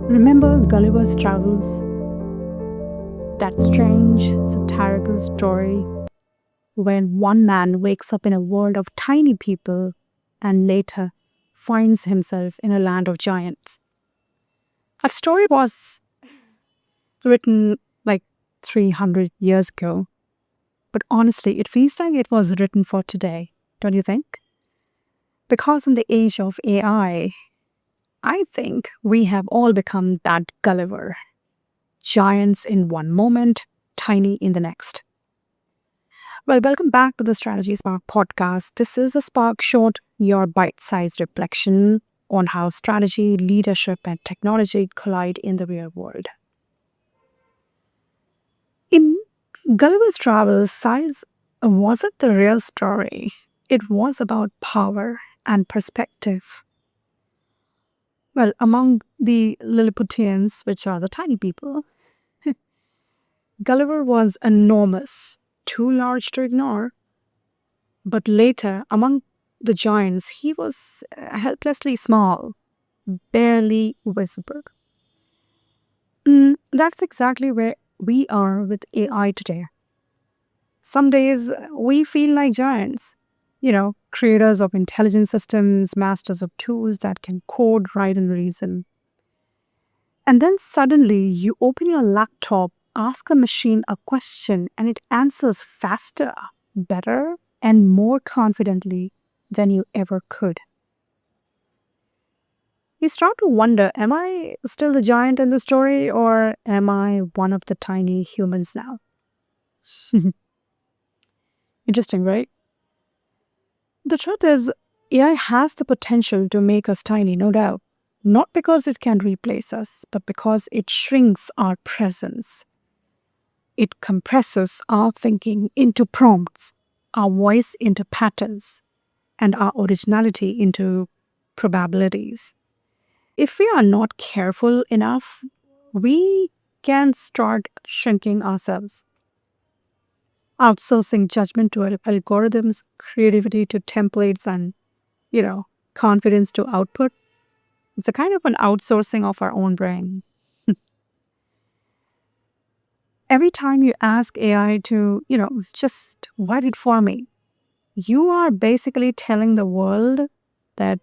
Remember Gulliver's Travels? That strange, satirical story when one man wakes up in a world of tiny people and later finds himself in a land of giants. That story was written like 300 years ago, but honestly, it feels like it was written for today, don't you think? Because in the age of I think we have all become that Gulliver. Giants in one moment, tiny in the next. Well, welcome back to the Strategy Spark podcast. This is a Spark Short, your bite sized reflection on how strategy, leadership, and technology collide in the real world. In Gulliver's Travels, size wasn't the real story, it was about power and perspective. Well, among the Lilliputians, which are the tiny people, Gulliver was enormous, too large to ignore. But later, among the giants, he was helplessly small, barely visible. That's exactly where we are with AI today. Some days we feel like giants, creators of intelligent systems, masters of tools that can code, write, and reason. And then suddenly you open your laptop, ask a machine a question, and it answers faster, better, and more confidently than you ever could. You start to wonder, am I still the giant in the story, or am I one of the tiny humans now? Interesting, right? The truth is, AI has the potential to make us tiny, no doubt. Not because it can replace us, but because it shrinks our presence. It compresses our thinking into prompts, our voice into patterns, and our originality into probabilities. If we are not careful enough, we can start shrinking ourselves, outsourcing judgment to algorithms, creativity to templates, and, you know, confidence to output. It's a kind of an outsourcing of our own brain. Every time you ask AI to, just write it for me, you are basically telling the world that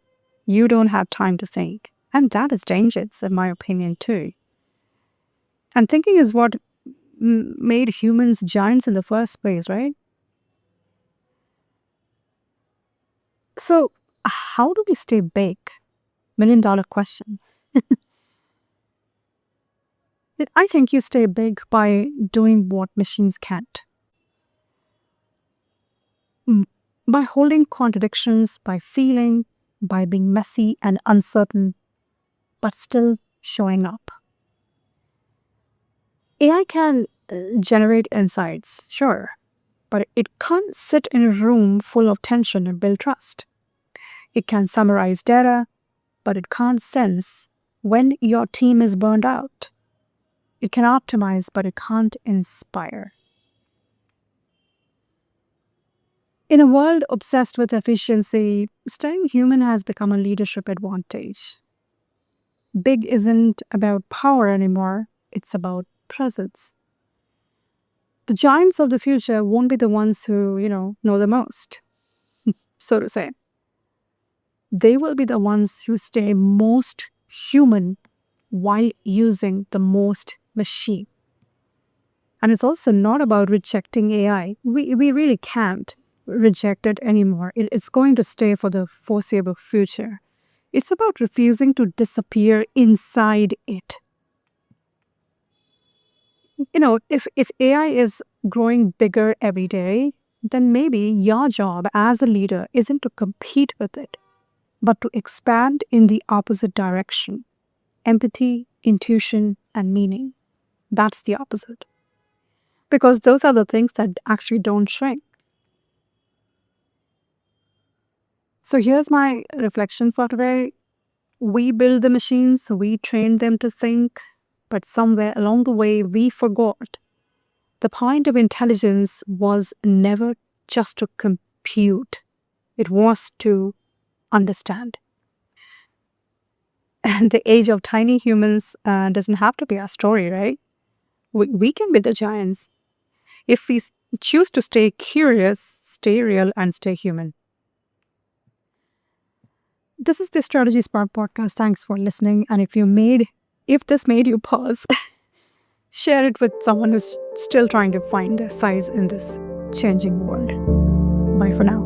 you don't have time to think. And that is dangerous, in my opinion, too. And thinking is what made humans giants in the first place, right? So, how do we stay big? $1 million question. I think you stay big by doing what machines can't. Mm, By holding contradictions, by feeling, by being messy and uncertain, but still showing up. AI can generate insights, sure, but it can't sit in a room full of tension and build trust. It can summarize data, but it can't sense when your team is burned out. It can optimize, but it can't inspire. In a world obsessed with efficiency, staying human has become a leadership advantage. Big isn't about power anymore, it's about presence. The giants of the future won't be the ones who, know the most, so to say. They will be the ones who stay most human while using the most machine. And it's also not about rejecting AI. We really can't reject it anymore. It's going to stay for the foreseeable future. It's about refusing to disappear inside it. If AI is growing bigger every day, then maybe your job as a leader isn't to compete with it, but to expand in the opposite direction. Empathy, intuition, and meaning. That's the opposite. Because those are the things that actually don't shrink. So here's my reflection for today. We build the machines, we train them to think, but somewhere along the way we forgot. The point of intelligence was never just to compute, it was to understand. And the age of tiny humans doesn't have to be our story, right? We can be the giants if we choose to stay curious, stay real, and stay human. This is the Strategy Spark podcast. Thanks for listening. And if this made you pause, share it with someone who's still trying to find their size in this changing world. Bye for now.